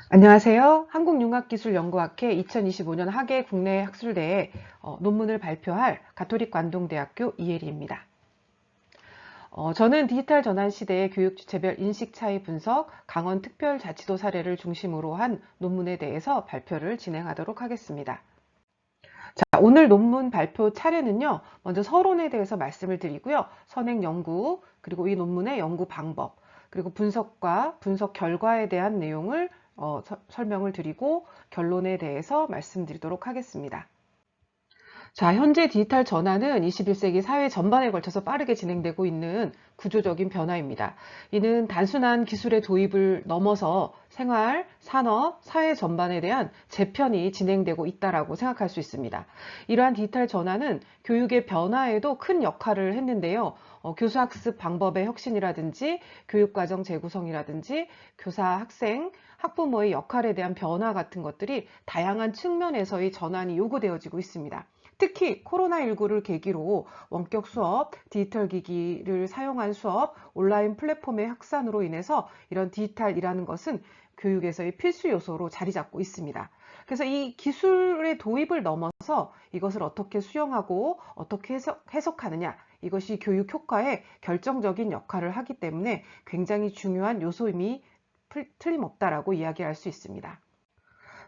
안녕하세요. 한국융합기술연구학회 2025년 학예 국내 학술대회 논문을 발표할 가톨릭 관동대학교 이혜리입니다. 저는 디지털 전환 시대의 교육 주체별 인식 차이 분석, 강원 특별자치도 사례를 중심으로 한 논문에 대해서 발표를 진행하도록 하겠습니다. 자, 오늘 논문 발표 차례는요. 먼저 서론에 대해서 말씀을 드리고요. 선행 연구, 그리고 이 논문의 연구 방법, 그리고 분석과 분석 결과에 대한 내용을 설명을 드리고 결론에 대해서 말씀드리도록 하겠습니다. 자, 현재 디지털 전환은 21세기 사회 전반에 걸쳐서 빠르게 진행되고 있는 구조적인 변화입니다. 이는 단순한 기술의 도입을 넘어서 생활, 산업, 사회 전반에 대한 재편이 진행되고 있다고 생각할 수 있습니다. 이러한 디지털 전환은 교육의 변화에도 큰 역할을 했는데요. 교수 학습 방법의 혁신이라든지 교육과정 재구성이라든지 교사, 학생, 학부모의 역할에 대한 변화 같은 것들이 다양한 측면에서의 전환이 요구되어지고 있습니다. 특히 코로나19를 계기로 원격 수업, 디지털 기기를 사용한 수업, 온라인 플랫폼의 확산으로 인해서 이런 디지털이라는 것은 교육에서의 필수 요소로 자리 잡고 있습니다. 그래서 이 기술의 도입을 넘어서 이것을 어떻게 수용하고 어떻게 해석하느냐, 이것이 교육 효과에 결정적인 역할을 하기 때문에 굉장히 중요한 요소임이 틀림없다라고 이야기할 수 있습니다.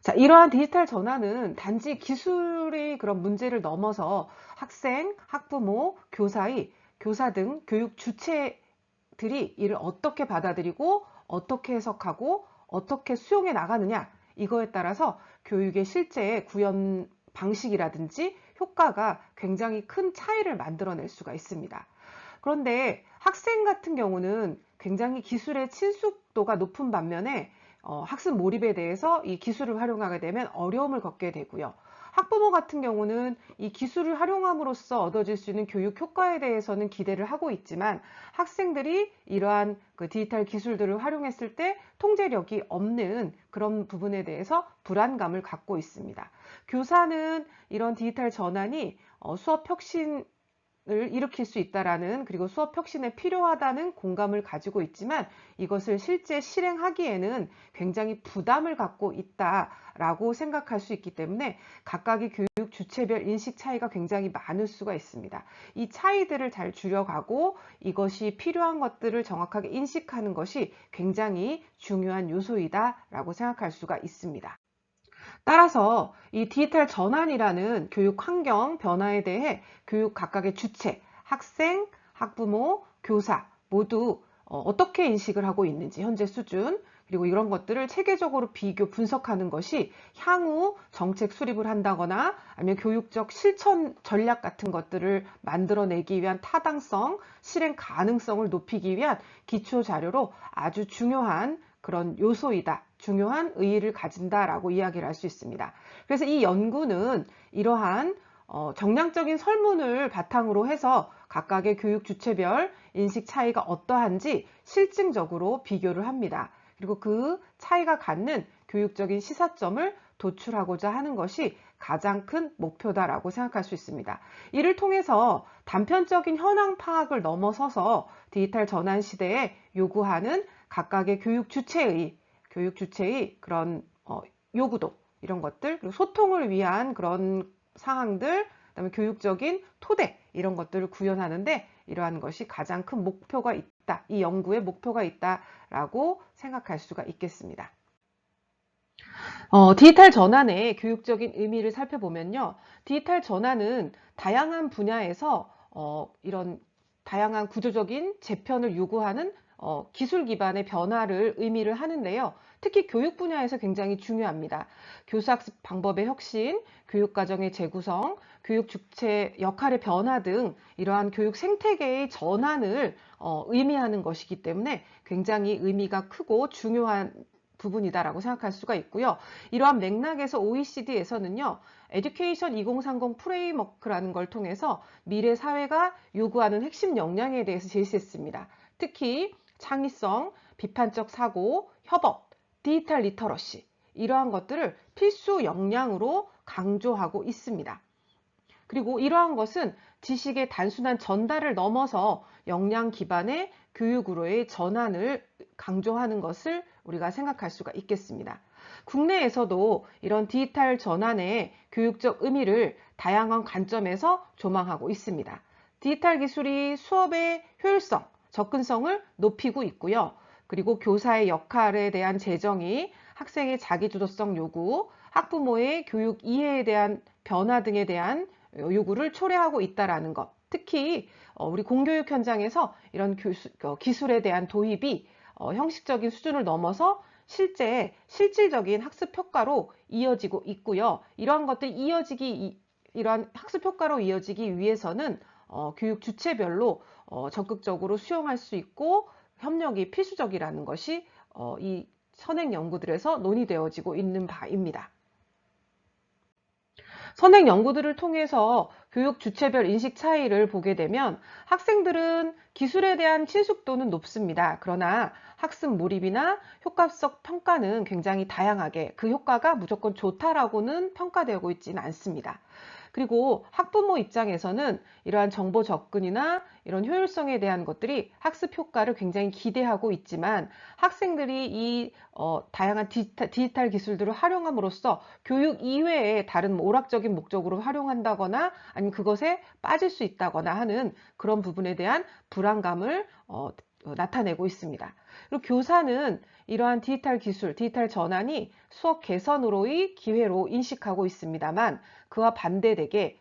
자, 이러한 디지털 전환은 단지 기술의 그런 문제를 넘어서 학생, 학부모, 교사 등 교육 주체들이 이를 어떻게 받아들이고 어떻게 해석하고 어떻게 수용해 나가느냐, 이거에 따라서 교육의 실제 구현 방식이라든지 효과가 굉장히 큰 차이를 만들어낼 수가 있습니다. 그런데 학생 같은 경우는 굉장히 기술의 친숙도가 높은 반면에 학습 몰입에 대해서 이 기술을 활용하게 되면 어려움을 겪게 되고요. 학부모 같은 경우는 이 기술을 활용함으로써 얻어질 수 있는 교육 효과에 대해서는 기대를 하고 있지만 학생들이 이러한 그 디지털 기술들을 활용했을 때 통제력이 없는 그런 부분에 대해서 불안감을 갖고 있습니다. 교사는 이런 디지털 전환이 수업 혁신 을 일으킬 수 있다라는, 그리고 수업 혁신에 필요하다는 공감을 가지고 있지만 이것을 실제 실행하기에는 굉장히 부담을 갖고 있다라고 생각할 수 있기 때문에 각각의 교육 주체별 인식 차이가 굉장히 많을 수가 있습니다. 이 차이들을 잘 줄여가고 이것이 필요한 것들을 정확하게 인식하는 것이 굉장히 중요한 요소이다라고 생각할 수가 있습니다. 따라서 이 디지털 전환이라는 교육 환경 변화에 대해 교육 각각의 주체, 학생, 학부모, 교사 모두 어떻게 인식을 하고 있는지 현재 수준, 그리고 이런 것들을 체계적으로 비교 분석하는 것이 향후 정책 수립을 한다거나 아니면 교육적 실천 전략 같은 것들을 만들어내기 위한 타당성, 실행 가능성을 높이기 위한 기초 자료로 아주 중요한 그런 요소이다. 중요한 의의를 가진다라고 이야기를 할 수 있습니다. 그래서 이 연구는 이러한 정량적인 설문을 바탕으로 해서 각각의 교육 주체별 인식 차이가 어떠한지 실증적으로 비교를 합니다. 그리고 그 차이가 갖는 교육적인 시사점을 도출하고자 하는 것이 가장 큰 목표다라고 생각할 수 있습니다. 이를 통해서 단편적인 현황 파악을 넘어서서 디지털 전환 시대에 요구하는 각각의 교육 주체의 그런 요구도, 이런 것들, 그리고 소통을 위한 그런 사항들, 그다음에 교육적인 토대, 이런 것들을 구현하는데 이러한 것이 가장 큰 목표가 있다. 이 연구의 목표가 있다라고 생각할 수가 있겠습니다. 디지털 전환의 교육적인 의미를 살펴보면요. 디지털 전환은 다양한 분야에서 이런 다양한 구조적인 재편을 요구하는 기술 기반의 변화를 의미를 하는데요. 특히 교육 분야에서 굉장히 중요합니다. 교수학습 방법의 혁신, 교육과정의 재구성, 교육 주체 역할의 변화 등 이러한 교육 생태계의 전환을 의미하는 것이기 때문에 굉장히 의미가 크고 중요한 부분이다라고 생각할 수가 있고요. 이러한 맥락에서 OECD에서는요, 에듀케이션 2030 프레임워크라는 걸 통해서 미래 사회가 요구하는 핵심 역량에 대해서 제시했습니다. 특히 창의성, 비판적 사고, 협업, 디지털 리터러시, 이러한 것들을 필수 역량으로 강조하고 있습니다. 그리고 이러한 것은 지식의 단순한 전달을 넘어서 역량 기반의 교육으로의 전환을 강조하는 것을 우리가 생각할 수가 있겠습니다. 국내에서도 이런 디지털 전환의 교육적 의미를 다양한 관점에서 조망하고 있습니다. 디지털 기술이 수업의 효율성, 접근성을 높이고 있고요. 그리고 교사의 역할에 대한 재정의, 학생의 자기주도성 요구, 학부모의 교육 이해에 대한 변화 등에 대한 요구를 초래하고 있다는 것. 특히 우리 공교육 현장에서 이런 기술에 대한 도입이 형식적인 수준을 넘어서 실질적인 학습 효과로 이어지고 있고요. 이러한 이러한 학습 효과로 이어지기 위해서는 교육 주체별로 적극적으로 수용할 수 있고 협력이 필수적이라는 것이 이 선행 연구들에서 논의되어지고 있는 바입니다. 선행 연구들을 통해서 교육 주체별 인식 차이를 보게 되면 학생들은 기술에 대한 친숙도는 높습니다. 그러나 학습 몰입이나 효과적 평가는 굉장히 다양하게 그 효과가 무조건 좋다라고는 평가되고 있지는 않습니다. 그리고 학부모 입장에서는 이러한 정보 접근이나 이런 효율성에 대한 것들이 학습 효과를 굉장히 기대하고 있지만 학생들이 이 다양한 디지털 기술들을 활용함으로써 교육 이외에 다른 오락적인 목적으로 활용한다거나 아니면 그것에 빠질 수 있다거나 하는 그런 부분에 대한 불안감을 나타내고 있습니다. 그리고 교사는 이러한 디지털 기술, 디지털 전환이 수업 개선으로의 기회로 인식하고 있습니다만 그와 반대되게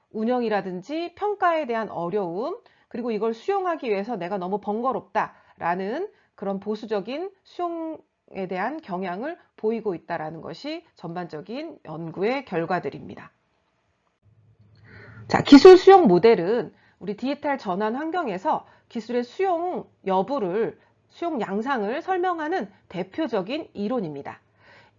운영이라든지 평가에 대한 어려움, 그리고 이걸 수용하기 위해서 내가 너무 번거롭다라는 그런 보수적인 수용에 대한 경향을 보이고 있다는 것이 전반적인 연구의 결과들입니다. 자, 기술 수용 모델은 우리 디지털 전환 환경에서 기술의 수용 여부를 수용 양상을 설명하는 대표적인 이론입니다.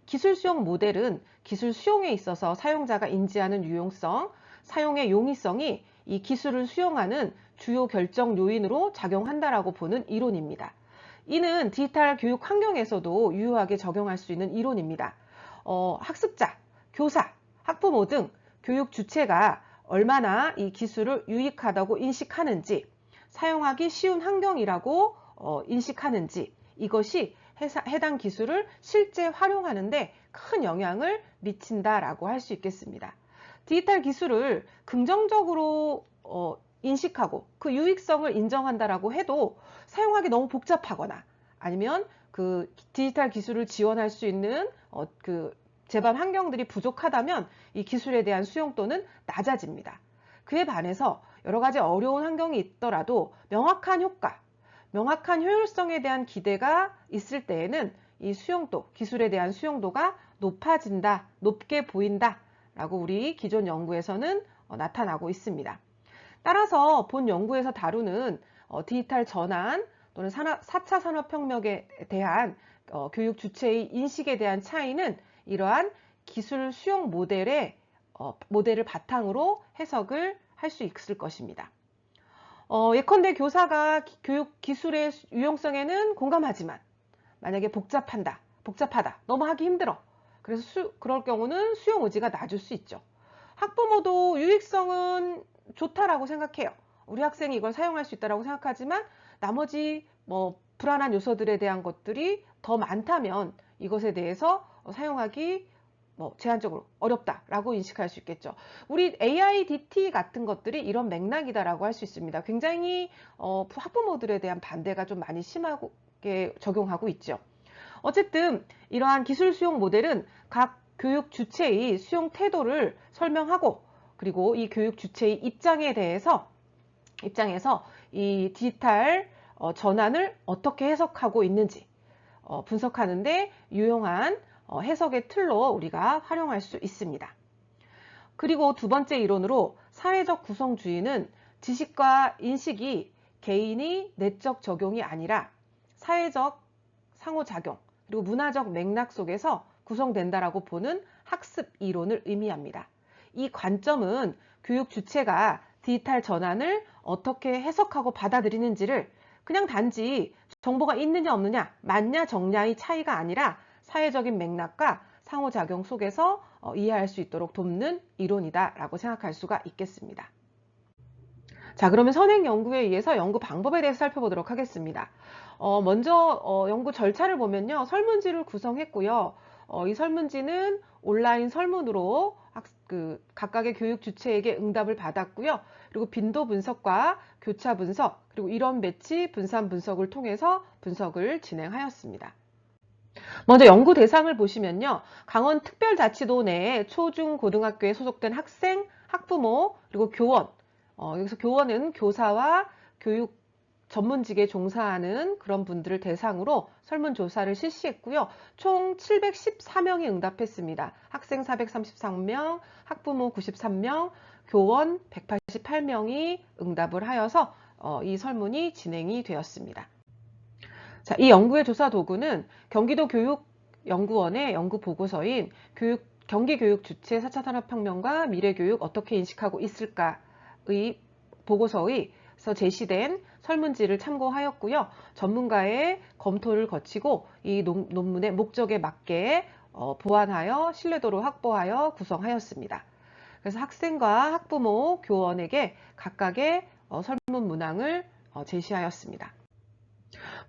기술 수용 모델은 기술 수용에 있어서 사용자가 인지하는 유용성, 사용의 용이성이 이 기술을 수용하는 주요 결정 요인으로 작용한다라고 보는 이론입니다. 이는 디지털 교육 환경에서도 유효하게 적용할 수 있는 이론입니다. 학습자, 교사, 학부모 등 교육 주체가 얼마나 이 기술을 유익하다고 인식하는지, 사용하기 쉬운 환경이라고 인식하는지, 이것이 해당 기술을 실제 활용하는데 큰 영향을 미친다라고 할 수 있겠습니다. 디지털 기술을 긍정적으로 인식하고 그 유익성을 인정한다라고 해도 사용하기 너무 복잡하거나 아니면 그 디지털 기술을 지원할 수 있는 그 제반 환경들이 부족하다면 이 기술에 대한 수용도는 낮아집니다. 그에 반해서 여러 가지 어려운 환경이 있더라도 명확한 효과, 명확한 효율성에 대한 기대가 있을 때에는 이 수용도, 기술에 대한 수용도가 높아진다, 높게 보인다 라고 우리 기존 연구에서는 나타나고 있습니다. 따라서 본 연구에서 다루는 디지털 전환 또는 4차 산업혁명에 대한 교육 주체의 인식에 대한 차이는 이러한 기술 수용 모델을 바탕으로 해석을 할 수 있을 것입니다. 예컨대 교사가 교육 기술의 유용성에는 공감하지만 만약에 복잡하다, 너무 하기 힘들어. 그래서 그럴 경우는 수용 의지가 낮을 수 있죠. 학부모도 유익성은 좋다라고 생각해요. 우리 학생이 이걸 사용할 수 있다라고 생각하지만 나머지 불안한 요소들에 대한 것들이 더 많다면 이것에 대해서 사용하기 제한적으로 어렵다라고 인식할 수 있겠죠. 우리 AIDT 같은 것들이 이런 맥락이다라고 할 수 있습니다. 굉장히 학부모들에 대한 반대가 좀 많이 심하게 적용하고 있죠. 어쨌든 이러한 기술 수용 모델은 각 교육 주체의 수용 태도를 설명하고 그리고 이 교육 주체의 입장에서 이 디지털 전환을 어떻게 해석하고 있는지 분석하는데 유용한 해석의 틀로 우리가 활용할 수 있습니다. 그리고 두 번째 이론으로 사회적 구성주의는 지식과 인식이 개인이 내적 적용이 아니라 사회적 상호작용 그리고 문화적 맥락 속에서 구성된다라고 보는 학습 이론을 의미합니다. 이 관점은 교육 주체가 디지털 전환을 어떻게 해석하고 받아들이는지를 그냥 단지 정보가 있느냐 없느냐, 맞냐 정냐의 차이가 아니라 사회적인 맥락과 상호작용 속에서 이해할 수 있도록 돕는 이론이다라고 생각할 수가 있겠습니다. 자, 그러면 선행 연구에 의해서 연구 방법에 대해서 살펴보도록 하겠습니다. 먼저 연구 절차를 보면요. 설문지를 구성했고요. 이 설문지는 온라인 설문으로 각각의 교육 주체에게 응답을 받았고요. 그리고 빈도 분석과 교차 분석, 그리고 이론 배치, 분산 분석을 통해서 분석을 진행하였습니다. 먼저 연구 대상을 보시면요. 강원특별자치도 내에 초, 중, 고등학교에 소속된 학생, 학부모, 그리고 교원, 여기서 교원은 교사와 교육 전문직에 종사하는 그런 분들을 대상으로 설문조사를 실시했고요. 총 714명이 응답했습니다. 학생 433명, 학부모 93명, 교원 188명이 응답을 하여서 이 설문이 진행이 되었습니다. 자, 이 연구의 조사 도구는 경기도 교육연구원의 연구 보고서인 경기교육 주체 4차 산업혁명과 미래교육 어떻게 인식하고 있을까의 보고서에서 제시된 설문지를 참고하였고요. 전문가의 검토를 거치고 이 논문의 목적에 맞게 보완하여 신뢰도를 확보하여 구성하였습니다. 그래서 학생과 학부모, 교원에게 각각의 설문 문항을 제시하였습니다.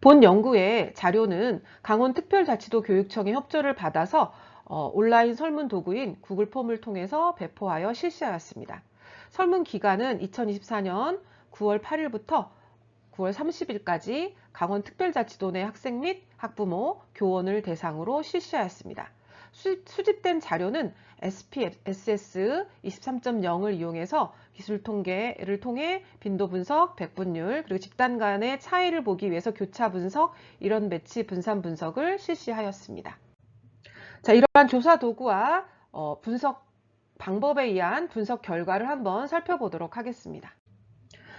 본 연구의 자료는 강원특별자치도 교육청의 협조를 받아서 온라인 설문 도구인 구글 폼을 통해서 배포하여 실시하였습니다. 설문 기간은 2024년 9월 8일부터 9월 30일까지 강원특별자치도 내 학생 및 학부모, 교원을 대상으로 실시하였습니다. 수집된 자료는 SPSS 23.0을 이용해서 기술 통계를 통해 빈도 분석, 백분율, 그리고 집단 간의 차이를 보기 위해서 교차 분석, 이론 배치, 분산 분석을 실시하였습니다. 자, 이러한 조사 도구와 분석 방법에 의한 분석 결과를 한번 살펴보도록 하겠습니다.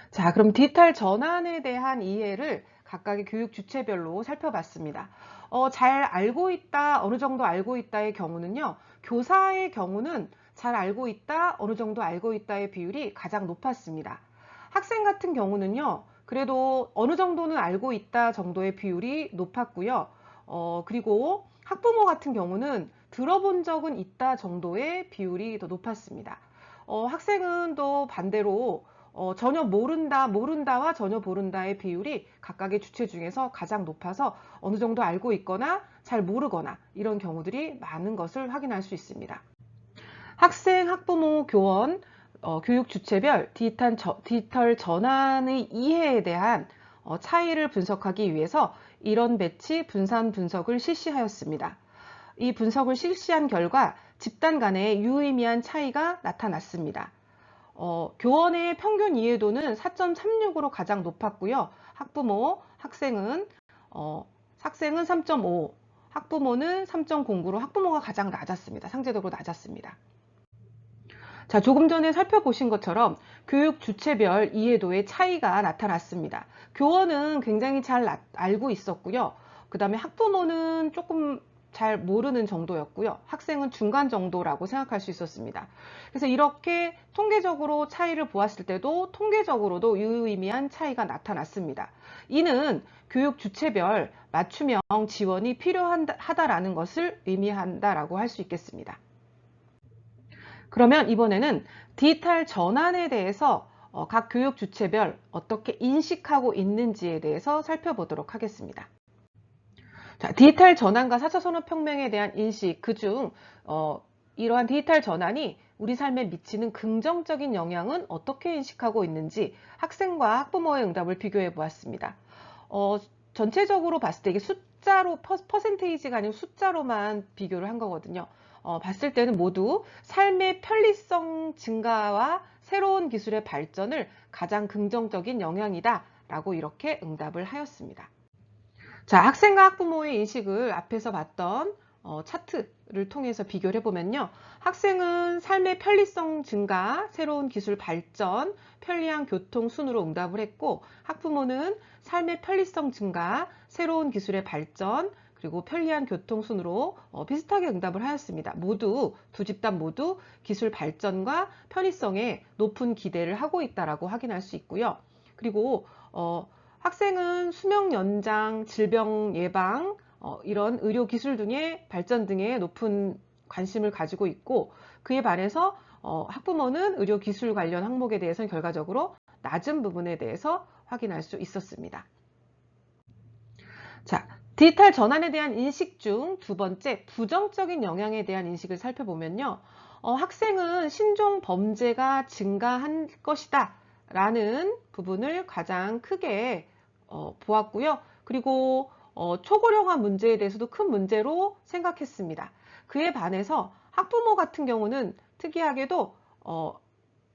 자, 그럼 디지털 전환에 대한 이해를 각각의 교육 주체별로 살펴봤습니다. 잘 알고 있다, 어느 정도 알고 있다의 경우는요. 교사의 경우는 잘 알고 있다, 어느 정도 알고 있다의 비율이 가장 높았습니다. 학생 같은 경우는요. 그래도 어느 정도는 알고 있다 정도의 비율이 높았고요. 그리고 학부모 같은 경우는 들어본 적은 있다 정도의 비율이 더 높았습니다. 학생은 또 반대로 전혀 모른다와 전혀 모른다의 비율이 각각의 주체 중에서 가장 높아서 어느 정도 알고 있거나 잘 모르거나 이런 경우들이 많은 것을 확인할 수 있습니다. 학생, 학부모, 교원, 교육 주체별 디지털 전환의 이해에 대한 차이를 분석하기 위해서 이론 배치, 분산 분석을 실시하였습니다. 이 분석을 실시한 결과 집단 간의 유의미한 차이가 나타났습니다. 교원의 평균 이해도는 4.36으로 가장 높았고요. 학생은 3.5, 학부모는 3.09로 학부모가 가장 낮았습니다. 상대적으로 낮았습니다. 자, 조금 전에 살펴보신 것처럼 교육 주체별 이해도의 차이가 나타났습니다. 교원은 굉장히 잘 알고 있었고요. 그 다음에 학부모는 조금 잘 모르는 정도였고요. 학생은 중간 정도라고 생각할 수 있었습니다. 그래서 이렇게 통계적으로 차이를 보았을 때도 통계적으로도 유의미한 차이가 나타났습니다. 이는 교육 주체별 맞춤형 지원이 필요하다라는 것을 의미한다라고 할 수 있겠습니다. 그러면 이번에는 디지털 전환에 대해서 각 교육 주체별 어떻게 인식하고 있는지에 대해서 살펴보도록 하겠습니다. 자, 디지털 전환과 4차 산업혁명에 대한 인식, 그중 이러한 디지털 전환이 우리 삶에 미치는 긍정적인 영향은 어떻게 인식하고 있는지 학생과 학부모의 응답을 비교해 보았습니다. 전체적으로 봤을 때 이게 숫자로 퍼센테이지가 아니고 숫자로만 비교를 한 거거든요. 봤을 때는 모두 삶의 편리성 증가와 새로운 기술의 발전을 가장 긍정적인 영향이다 라고 이렇게 응답을 하였습니다. 자, 학생과 학부모의 인식을 앞에서 봤던 차트를 통해서 비교를 해보면요. 학생은 삶의 편리성 증가, 새로운 기술 발전, 편리한 교통 순으로 응답을 했고, 학부모는 삶의 편리성 증가, 새로운 기술의 발전, 그리고 편리한 교통 순으로 비슷하게 응답을 하였습니다. 두 집단 모두 기술 발전과 편의성에 높은 기대를 하고 있다라고 확인할 수 있고요. 그리고 학생은 수명 연장, 질병 예방, 이런 의료 기술 등의 발전 등에 높은 관심을 가지고 있고, 그에 반해서 학부모는 의료 기술 관련 항목에 대해서는 결과적으로 낮은 부분에 대해서 확인할 수 있었습니다. 자, 디지털 전환에 대한 인식 중 두 번째, 부정적인 영향에 대한 인식을 살펴보면요. 학생은 신종 범죄가 증가한 것이다 라는 부분을 가장 크게 보았고요. 그리고 초고령화 문제에 대해서도 큰 문제로 생각했습니다. 그에 반해서 학부모 같은 경우는 특이하게도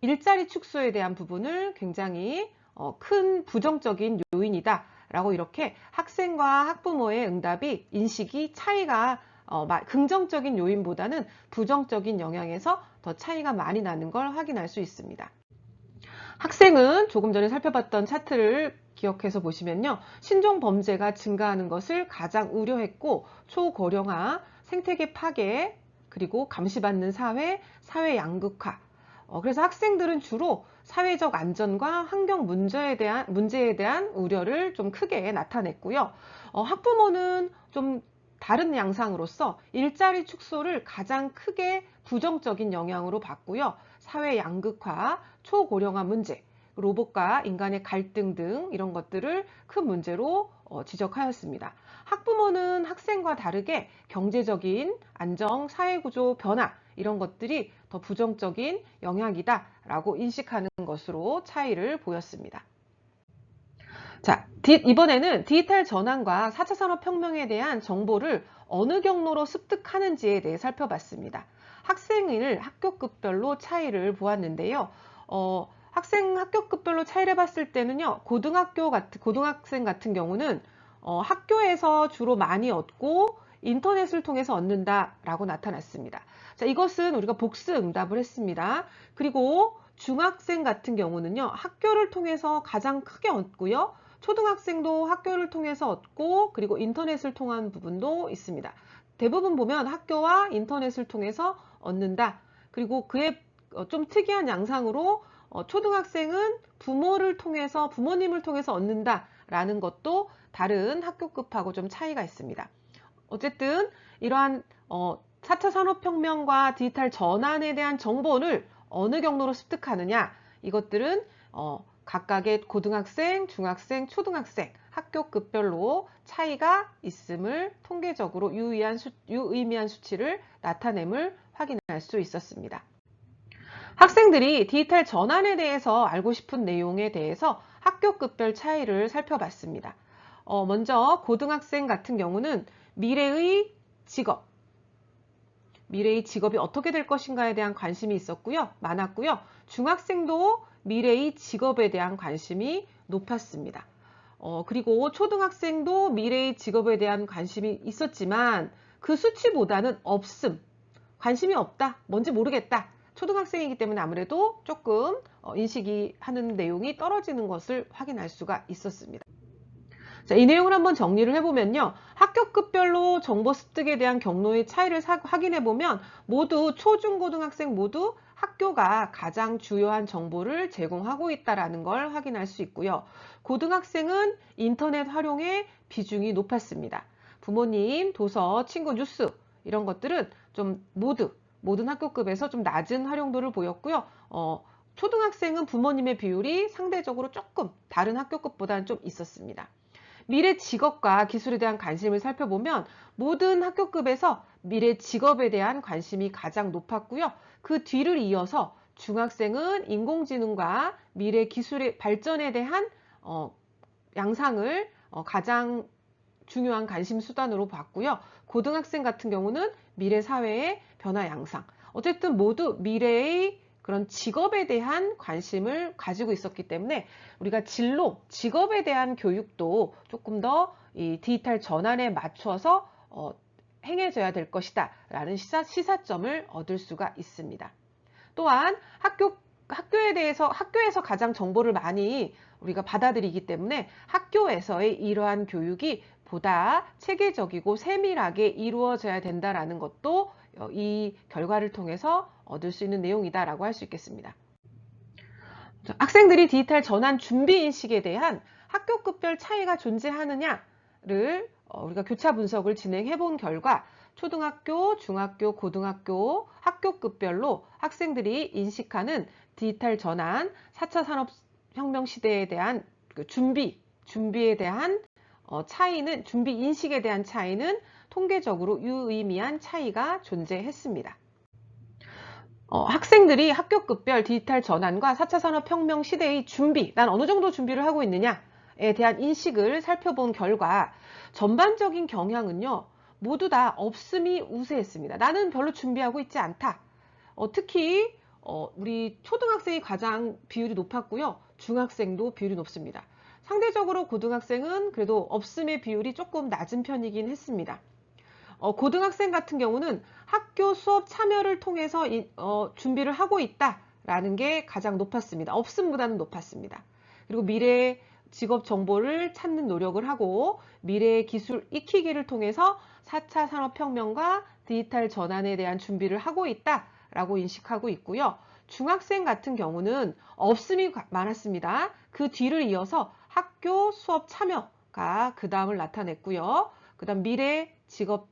일자리 축소에 대한 부분을 굉장히 큰 부정적인 요인이다 라고 이렇게 학생과 학부모의 응답이 인식이 차이가 긍정적인 요인보다는 부정적인 영향에서 더 차이가 많이 나는 걸 확인할 수 있습니다. 학생은 조금 전에 살펴봤던 차트를 기억해서 보시면요. 신종 범죄가 증가하는 것을 가장 우려했고 초고령화, 생태계 파괴, 그리고 감시받는 사회 양극화. 그래서 학생들은 주로 사회적 안전과 환경 문제에 대한 우려를 좀 크게 나타냈고요. 학부모는 좀 다른 양상으로서 일자리 축소를 가장 크게 부정적인 영향으로 봤고요. 사회 양극화, 초고령화 문제, 로봇과 인간의 갈등 등 이런 것들을 큰 문제로 지적하였습니다. 학부모는 학생과 다르게 경제적인 안정, 사회구조 변화 이런 것들이 더 부정적인 영향이다 라고 인식하는 것으로 차이를 보였습니다. 자, 이번에는 디지털 전환과 4차 산업혁명에 대한 정보를 어느 경로로 습득하는지에 대해 살펴봤습니다. 학생을 학교급별로 차이를 보았는데요. 학생 학교급별로 차이를 봤을 때는요, 고등학생 같은 경우는 학교에서 주로 많이 얻고 인터넷을 통해서 얻는다라고 나타났습니다. 자, 이것은 우리가 복수 응답을 했습니다. 그리고 중학생 같은 경우는요, 학교를 통해서 가장 크게 얻고요. 초등학생도 학교를 통해서 얻고 그리고 인터넷을 통한 부분도 있습니다. 대부분 보면 학교와 인터넷을 통해서 얻는다. 그리고 그의 좀 특이한 양상으로 초등학생은 부모님을 통해서 얻는다라는 것도 다른 학교급하고 좀 차이가 있습니다. 어쨌든 이러한 4차 산업혁명과 디지털 전환에 대한 정보를 어느 경로로 습득하느냐, 이것들은 각각의 고등학생, 중학생, 초등학생 학교급별로 차이가 있음을 통계적으로 유의미한 수치를 나타냄을 확인할 수 있었습니다. 학생들이 디지털 전환에 대해서 알고 싶은 내용에 대해서 학교급별 차이를 살펴봤습니다. 먼저 고등학생 같은 경우는 미래의 직업이 어떻게 될 것인가에 대한 관심이 많았고요. 중학생도 미래의 직업에 대한 관심이 높았습니다. 그리고 초등학생도 미래의 직업에 대한 관심이 있었지만 그 수치보다는 관심이 없다, 뭔지 모르겠다. 초등학생이기 때문에 아무래도 조금 인식이 하는 내용이 떨어지는 것을 확인할 수가 있었습니다. 자, 이 내용을 한번 정리를 해보면요. 학교급별로 정보 습득에 대한 경로의 차이를 확인해보면 모두 초중고등학생 모두 학교가 가장 주요한 정보를 제공하고 있다는 걸 확인할 수 있고요. 고등학생은 인터넷 활용의 비중이 높았습니다. 부모님, 도서, 친구 뉴스 이런 것들은 좀 모든 학교급에서 좀 낮은 활용도를 보였고요. 초등학생은 부모님의 비율이 상대적으로 조금 다른 학교급보다는 좀 있었습니다. 미래 직업과 기술에 대한 관심을 살펴보면 모든 학교급에서 미래 직업에 대한 관심이 가장 높았고요. 그 뒤를 이어서 중학생은 인공지능과 미래 기술의 발전에 대한 양상을 가장 중요한 관심 수단으로 봤고요. 고등학생 같은 경우는 미래 사회의 변화 양상. 어쨌든 모두 미래의 그런 직업에 대한 관심을 가지고 있었기 때문에 우리가 직업에 대한 교육도 조금 더 이 디지털 전환에 맞춰서 행해져야 될 것이다 라는 시사점을 얻을 수가 있습니다. 또한 학교에서 가장 정보를 많이 우리가 받아들이기 때문에 학교에서의 이러한 교육이 보다 체계적이고 세밀하게 이루어져야 된다라는 것도 이 결과를 통해서 얻을 수 있는 내용이다라고 할 수 있겠습니다. 학생들이 디지털 전환 준비 인식에 대한 학교급별 차이가 존재하느냐를 우리가 교차 분석을 진행해 본 결과 초등학교, 중학교, 고등학교 학교급별로 학생들이 인식하는 디지털 전환, 4차 혁명 시대에 대한 그 준비에 대한 차이는, 준비 인식에 대한 차이는 통계적으로 유의미한 차이가 존재했습니다. 학생들이 학교급별 디지털 전환과 4차 산업혁명 시대의 준비, 난 어느 정도 준비를 하고 있느냐에 대한 인식을 살펴본 결과 전반적인 경향은요, 모두 다 없음이 우세했습니다. 나는 별로 준비하고 있지 않다. 특히 우리 초등학생이 가장 비율이 높았고요. 중학생도 비율이 높습니다. 상대적으로 고등학생은 그래도 없음의 비율이 조금 낮은 편이긴 했습니다. 고등학생 같은 경우는 학교 수업 참여를 통해서 준비를 하고 있다라는 게 가장 높았습니다. 없음보다는 높았습니다. 그리고 미래의 직업 정보를 찾는 노력을 하고 미래의 기술 익히기를 통해서 4차 산업혁명과 디지털 전환에 대한 준비를 하고 있다라고 인식하고 있고요. 중학생 같은 경우는 없음이 많았습니다. 그 뒤를 이어서 학교 수업 참여가 그 다음을 나타냈고요. 그 다음 미래 직업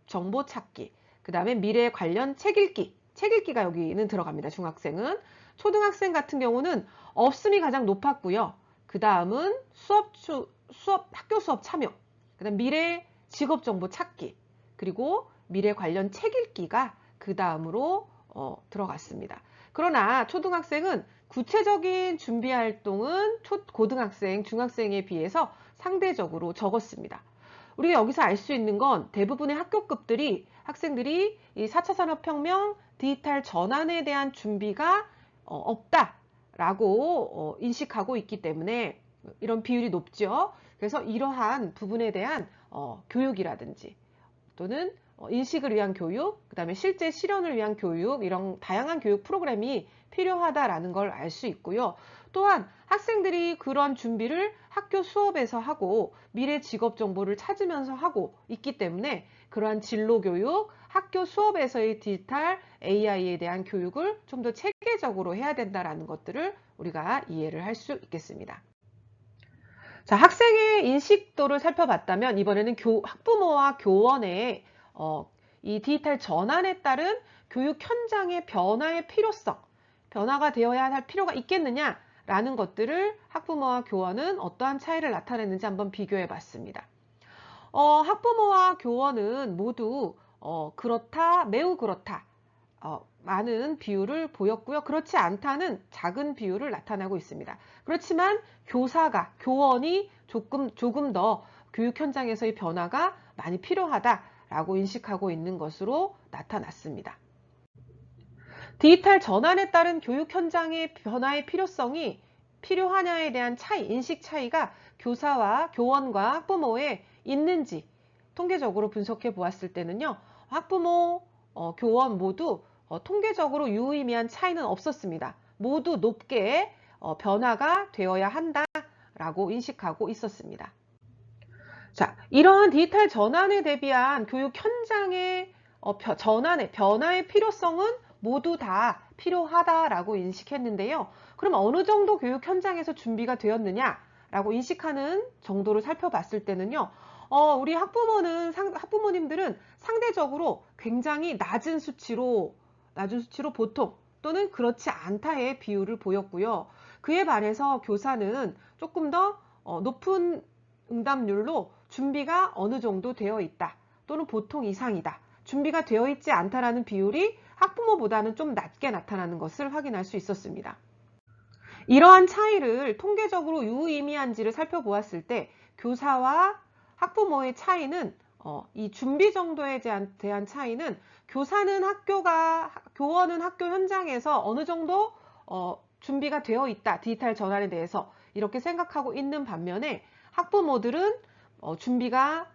정보 찾기, 그 다음에 미래 관련 책 읽기가 여기는 들어갑니다. 중학생은. 초등학생 같은 경우는 없음이 가장 높았고요. 그 다음은 학교 수업 참여, 그 다음 미래 직업 정보 찾기, 그리고 미래 관련 책 읽기가 그 다음으로 들어갔습니다. 그러나 초등학생은 구체적인 준비 활동은 고등학생, 중학생에 비해서 상대적으로 적었습니다. 우리가 여기서 알 수 있는 건 대부분의 학생들이 이 4차 산업혁명 디지털 전환에 대한 준비가 없다라고 인식하고 있기 때문에 이런 비율이 높죠. 그래서 이러한 부분에 대한 교육이라든지 또는 인식을 위한 교육, 그 다음에 실제 실현을 위한 교육, 이런 다양한 교육 프로그램이 필요하다라는 걸 알 수 있고요. 또한 학생들이 그런 준비를 학교 수업에서 하고 미래 직업 정보를 찾으면서 하고 있기 때문에 그러한 진로 교육, 학교 수업에서의 디지털 AI에 대한 교육을 좀 더 체계적으로 해야 된다라는 것들을 우리가 이해를 할 수 있겠습니다. 자, 학생의 인식도를 살펴봤다면 이번에는 학부모와 교원의 이 디지털 전환에 따른 교육 현장의 변화의 필요성, 변화가 되어야 할 필요가 있겠느냐라는 것들을 학부모와 교원은 어떠한 차이를 나타내는지 한번 비교해 봤습니다. 학부모와 교원은 모두 그렇다, 매우 그렇다, 많은 비율을 보였고요. 그렇지 않다는 작은 비율을 나타나고 있습니다. 그렇지만 교원이 조금 더 교육 현장에서의 변화가 많이 필요하다라고 인식하고 있는 것으로 나타났습니다. 디지털 전환에 따른 교육 현장의 변화의 필요성이 필요하냐에 대한 인식 차이가 교원과 학부모에 있는지 통계적으로 분석해 보았을 때는요. 학부모, 교원 모두 통계적으로 유의미한 차이는 없었습니다. 모두 높게 변화가 되어야 한다라고 인식하고 있었습니다. 자, 이러한 디지털 전환에 대비한 교육 현장의 변화의 필요성은 모두 다 필요하다라고 인식했는데요. 그럼 어느 정도 교육 현장에서 준비가 되었느냐라고 인식하는 정도를 살펴봤을 때는요. 우리 학부모님들은 상대적으로 굉장히 낮은 수치로 보통 또는 그렇지 않다의 비율을 보였고요. 그에 반해서 교사는 조금 더 높은 응답률로 준비가 어느 정도 되어 있다 또는 보통 이상이다, 준비가 되어 있지 않다라는 비율이 학부모보다는 좀 낮게 나타나는 것을 확인할 수 있었습니다. 이러한 차이를 통계적으로 유의미한지를 살펴보았을 때 교사와 학부모의 차이는 이 준비 정도에 대한 차이는 교원은 학교 현장에서 어느 정도 준비가 되어 있다, 디지털 전환에 대해서 이렇게 생각하고 있는 반면에 학부모들은 준비가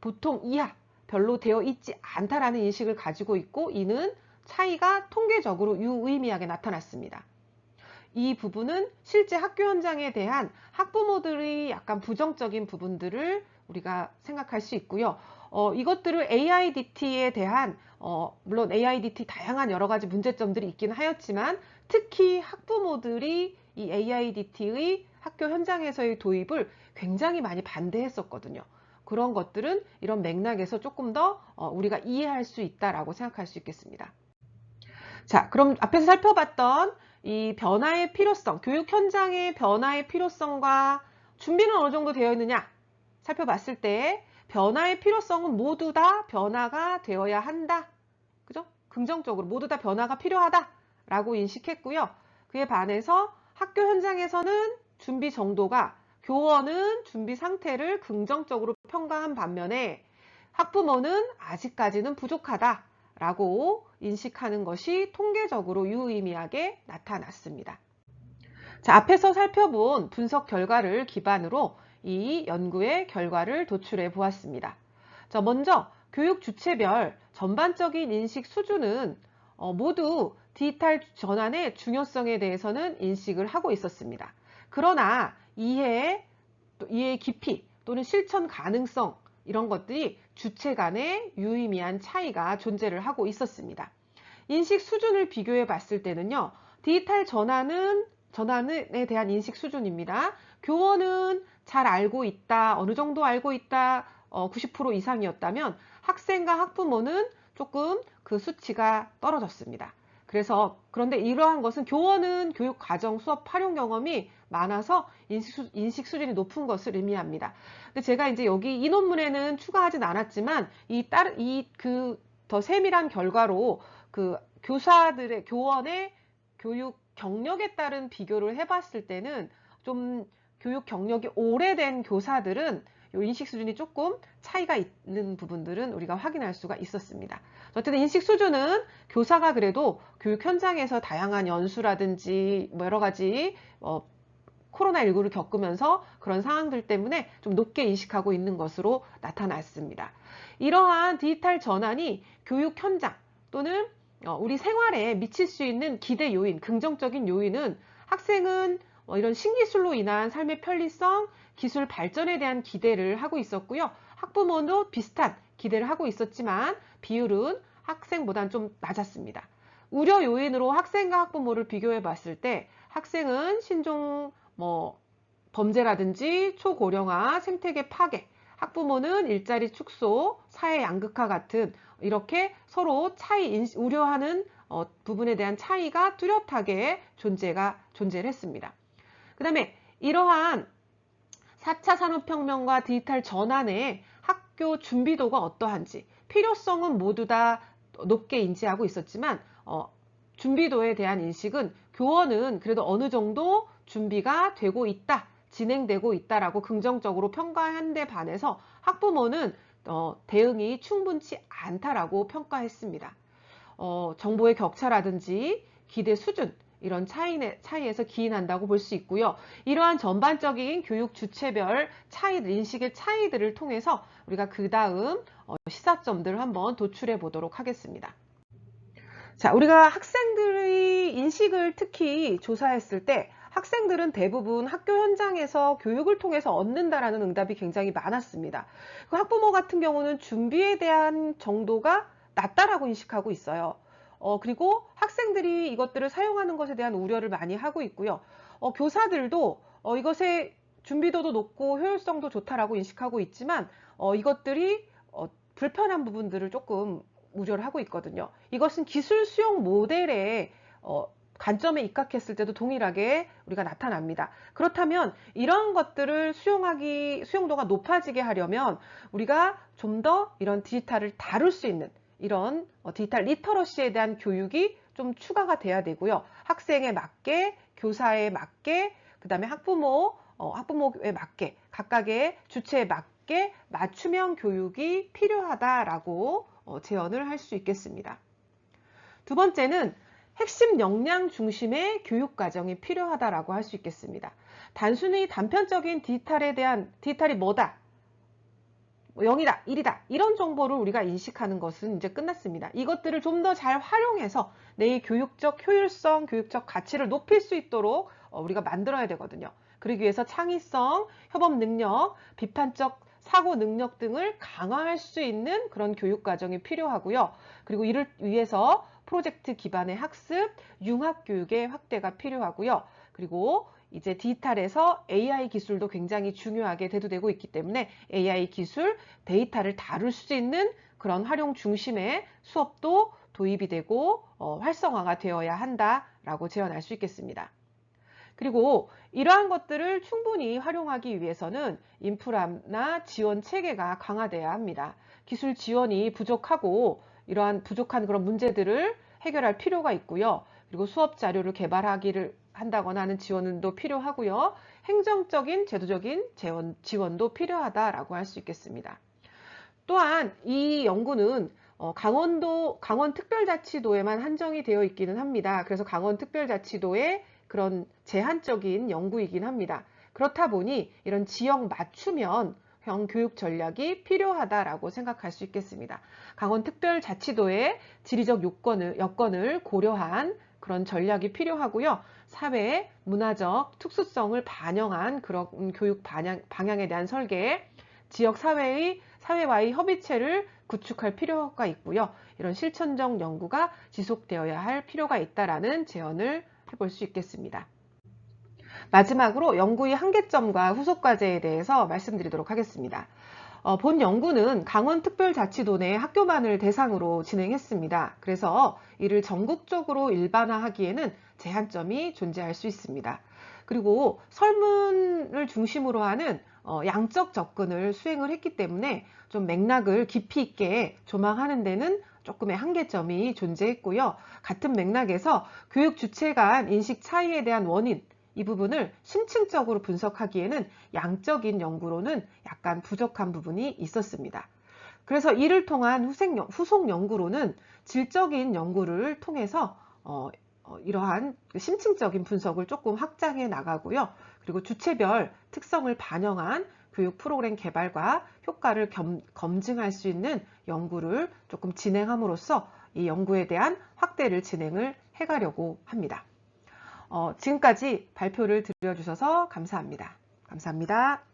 보통 이하, 별로 되어 있지 않다라는 인식을 가지고 있고, 이는 차이가 통계적으로 유의미하게 나타났습니다. 이 부분은 실제 학교 현장에 대한 학부모들이 약간 부정적인 부분들을 우리가 생각할 수 있고요. 이것들을 AIDT에 대한 물론 AIDT 다양한 여러 가지 문제점들이 있긴 하였지만 특히 학부모들이 이 AIDT의 학교 현장에서의 도입을 굉장히 많이 반대했었거든요. 그런 것들은 이런 맥락에서 조금 더 우리가 이해할 수 있다라고 생각할 수 있겠습니다. 자, 그럼 앞에서 살펴봤던 이 변화의 필요성, 교육 현장의 변화의 필요성과 준비는 어느 정도 되어 있느냐 살펴봤을 때 변화의 필요성은 모두 다 변화가 되어야 한다. 그죠? 긍정적으로 모두 다 변화가 필요하다 라고 인식했고요. 그에 반해서 학교 현장에서는 준비 정도가 교원은 준비 상태를 긍정적으로 평가한 반면에 학부모는 아직까지는 부족하다 라고 인식하는 것이 통계적으로 유의미하게 나타났습니다. 자, 앞에서 살펴본 분석 결과를 기반으로 이 연구의 결과를 도출해 보았습니다. 자, 먼저 교육 주체별 전반적인 인식 수준은 모두 디지털 전환의 중요성에 대해서는 인식을 하고 있었습니다. 그러나 이해의 깊이 또는 실천 가능성 이런 것들이 주체 간의 유의미한 차이가 존재를 하고 있었습니다. 인식 수준을 비교해 봤을 때는요. 디지털 전환에 대한 인식 수준입니다. 교원은 잘 알고 있다, 어느 정도 알고 있다, 90% 이상이었다면 학생과 학부모는 조금 그 수치가 떨어졌습니다. 그런데 이러한 것은 교원은 교육 과정 수업 활용 경험이 많아서 인식 수준이 높은 것을 의미합니다. 근데 제가 이제 여기 이 논문에는 추가하진 않았지만 더 세밀한 결과로 그 교원의 교육 경력에 따른 비교를 해봤을 때는 좀 교육 경력이 오래된 교사들은 이 인식 수준이 조금 차이가 있는 부분들은 우리가 확인할 수가 있었습니다. 어쨌든 인식 수준은 교사가 그래도 교육 현장에서 다양한 연수라든지 여러 가지 코로나19를 겪으면서 그런 상황들 때문에 좀 높게 인식하고 있는 것으로 나타났습니다. 이러한 디지털 전환이 교육 현장 또는 우리 생활에 미칠 수 있는 기대 요인, 긍정적인 요인은 학생은 이런 신기술로 인한 삶의 편리성, 기술 발전에 대한 기대를 하고 있었고요. 학부모도 비슷한 기대를 하고 있었지만 비율은 학생보다는 좀 낮았습니다. 우려 요인으로 학생과 학부모를 비교해 봤을 때 학생은 신종 범죄라든지 초고령화, 생태계 파괴, 학부모는 일자리 축소, 사회 양극화 같은 이렇게 서로 우려하는 부분에 대한 차이가 뚜렷하게 존재를 했습니다. 그 다음에 이러한 4차 산업혁명과 디지털 전환의 학교 준비도가 어떠한지 필요성은 모두 다 높게 인지하고 있었지만 준비도에 대한 인식은 교원은 그래도 어느 정도 준비가 되고 있다, 진행되고 있다라고 긍정적으로 평가한 데 반해서 학부모는 대응이 충분치 않다라고 평가했습니다. 정보의 격차라든지 기대 수준 이런 차이에서 기인한다고 볼 수 있고요. 이러한 전반적인 교육 주체별 인식의 차이들을 통해서 우리가 그 다음 시사점들을 한번 도출해 보도록 하겠습니다. 자, 우리가 학생들의 인식을 특히 조사했을 때 학생들은 대부분 학교 현장에서 교육을 통해서 얻는다라는 응답이 굉장히 많았습니다. 그 학부모 같은 경우는 준비에 대한 정도가 낮다라고 인식하고 있어요. 그리고 학생들이 이것들을 사용하는 것에 대한 우려를 많이 하고 있고요. 교사들도 이것의 준비도도 높고 효율성도 좋다라고 인식하고 있지만 이것들이 불편한 부분들을 조금 우려를 하고 있거든요. 이것은 기술 수용 모델의 관점에 입각했을 때도 동일하게 우리가 나타납니다. 그렇다면 이런 것들을 수용도가 높아지게 하려면 우리가 좀 더 이런 디지털을 다룰 수 있는 이런 디지털 리터러시에 대한 교육이 좀 추가가 돼야 되고요. 학생에 맞게, 교사에 맞게, 그 다음에 학부모에 맞게, 각각의 주체에 맞게 맞춤형 교육이 필요하다라고 제언을 할 수 있겠습니다. 두 번째는 핵심 역량 중심의 교육 과정이 필요하다라고 할 수 있겠습니다. 단순히 단편적인 디지털이 뭐다, 0이다, 1이다 이런 정보를 우리가 인식하는 것은 이제 끝났습니다. 이것들을 좀 더 잘 활용해서 내 교육적 효율성, 교육적 가치를 높일 수 있도록 우리가 만들어야 되거든요. 그러기 위해서 창의성, 협업 능력, 비판적 사고 능력 등을 강화할 수 있는 그런 교육 과정이 필요하고요. 그리고 이를 위해서 프로젝트 기반의 학습, 융합 교육의 확대가 필요하고요. 그리고 이제 디지털에서 AI 기술도 굉장히 중요하게 대두되고 있기 때문에 AI 기술, 데이터를 다룰 수 있는 그런 활용 중심의 수업도 도입이 되고 활성화가 되어야 한다. 라고 재현할 수 있겠습니다. 그리고 이러한 것들을 충분히 활용하기 위해서는 인프라나 지원 체계가 강화돼야 합니다. 기술 지원이 부족하고 이러한 부족한 그런 문제들을 해결할 필요가 있고요. 그리고 수업 자료를 개발하기를 한다거나 하는 지원도 필요하고요. 행정적인, 제도적인 지원도 필요하다라고 할 수 있겠습니다. 또한 이 연구는 강원특별자치도에만 한정이 되어 있기는 합니다. 그래서 강원특별자치도의 그런 제한적인 연구이긴 합니다. 그렇다 보니 이런 지역 맞춤형 교육 전략이 필요하다라고 생각할 수 있겠습니다. 강원특별자치도의 지리적 여건을 고려한 그런 전략이 필요하고요. 사회의 문화적 특수성을 반영한 그런 교육 방향에 대한 설계, 지역 사회와의 협의체를 구축할 필요가 있고요. 이런 실천적 연구가 지속되어야 할 필요가 있다라는 제언을 해볼 수 있겠습니다. 마지막으로 연구의 한계점과 후속 과제에 대해서 말씀드리도록 하겠습니다. 본 연구는 강원특별자치도 내 학교만을 대상으로 진행했습니다. 그래서 이를 전국적으로 일반화하기에는 제한점이 존재할 수 있습니다. 그리고 설문을 중심으로 하는 양적 접근을 수행을 했기 때문에 좀 맥락을 깊이 있게 조망하는 데는 조금의 한계점이 존재했고요. 같은 맥락에서 교육 주체 간 인식 차이에 대한 원인, 이 부분을 심층적으로 분석하기에는 양적인 연구로는 약간 부족한 부분이 있었습니다. 그래서 이를 통한 후속 연구로는 질적인 연구를 통해서 이러한 심층적인 분석을 조금 확장해 나가고요. 그리고 주체별 특성을 반영한 교육 프로그램 개발과 효과를 검증할 수 있는 연구를 조금 진행함으로써 이 연구에 대한 확대를 진행을 해가려고 합니다. 지금까지 발표를 들려주셔서 감사합니다. 감사합니다.